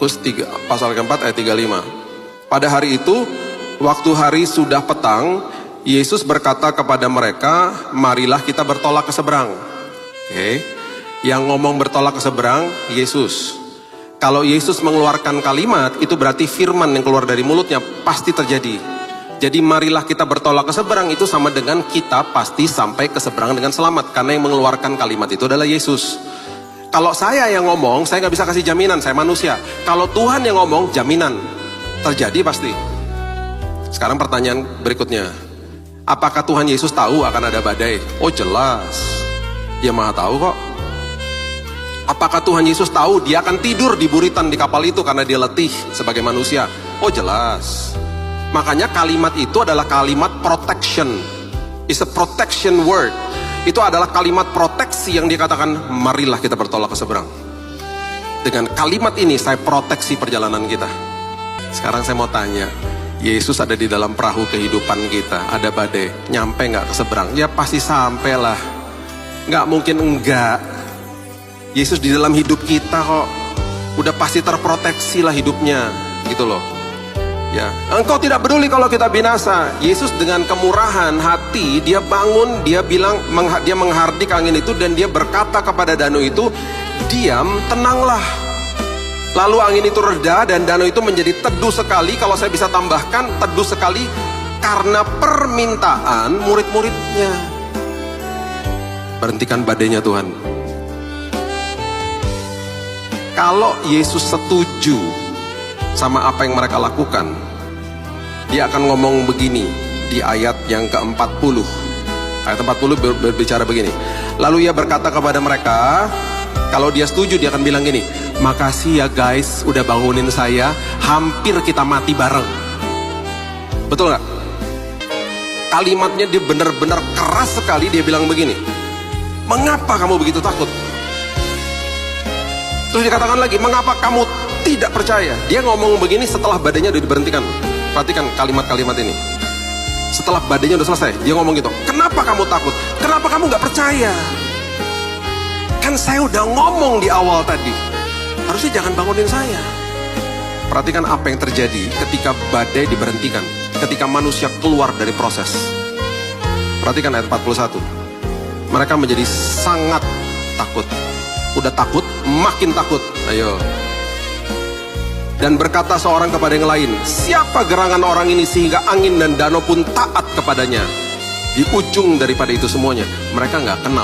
Markus 3, pasal keempat ayat 35. Pada hari itu, waktu hari sudah petang, Yesus berkata kepada mereka, marilah kita bertolak ke seberang. Oke. Yang ngomong bertolak ke seberang, Yesus. Kalau Yesus mengeluarkan kalimat, itu berarti firman yang keluar dari mulutnya pasti terjadi. Jadi marilah kita bertolak ke seberang itu sama dengan kita pasti sampai ke seberang dengan selamat. Karena yang mengeluarkan kalimat itu adalah Yesus. Kalau saya yang ngomong, saya nggak bisa kasih jaminan, saya manusia. Kalau Tuhan yang ngomong, jaminan. Terjadi pasti. Sekarang pertanyaan berikutnya. Apakah Tuhan Yesus tahu akan ada badai? Oh jelas. Dia maha tahu kok. Apakah Tuhan Yesus tahu dia akan tidur di buritan di kapal itu karena dia letih sebagai manusia? Oh jelas. Makanya kalimat itu adalah kalimat protection. It's a protection word. Itu adalah kalimat proteksi yang dikatakan marilah kita bertolak ke seberang. Dengan kalimat ini saya proteksi perjalanan kita. Sekarang saya mau tanya, Yesus ada di dalam perahu kehidupan kita, ada badai, nyampe nggak ke seberang? Ya pasti sampai lah. Nggak mungkin enggak. Yesus di dalam hidup kita kok. Udah pasti terproteksi lah hidupnya, gitu loh. Ya, engkau tidak peduli kalau kita binasa. Yesus dengan kemurahan hati, dia bangun, dia bilang, dia menghardik angin itu dan dia berkata kepada danau itu, diam, tenanglah. Lalu angin itu reda dan danau itu menjadi teduh sekali. Kalau saya bisa tambahkan, teduh sekali karena permintaan murid-muridnya. Berhentikan badainya Tuhan. Kalau Yesus setuju sama apa yang mereka lakukan, dia akan ngomong begini di ayat yang ke-40. Ayat 40 berbicara begini. Lalu ia berkata kepada mereka, kalau dia setuju dia akan bilang gini, makasih ya guys udah bangunin saya, hampir kita mati bareng. Betul gak? Kalimatnya dia benar-benar keras sekali. Dia bilang begini, mengapa kamu begitu takut? Terus dikatakan lagi, mengapa kamu tidak percaya? Dia ngomong begini setelah badainya udah diberhentikan. Perhatikan kalimat-kalimat ini. Setelah badainya udah selesai, dia ngomong gitu. Kenapa kamu takut? Kenapa kamu gak percaya? Kan saya udah ngomong di awal tadi. Harusnya jangan bangunin saya. Perhatikan apa yang terjadi ketika badai diberhentikan. Ketika manusia keluar dari proses. Perhatikan ayat 41. Mereka menjadi sangat takut. Udah takut, makin takut. Ayo. Dan berkata seorang kepada yang lain, siapa gerangan orang ini sehingga angin dan danau pun taat kepadanya? Di ujung daripada itu semuanya, mereka nggak kenal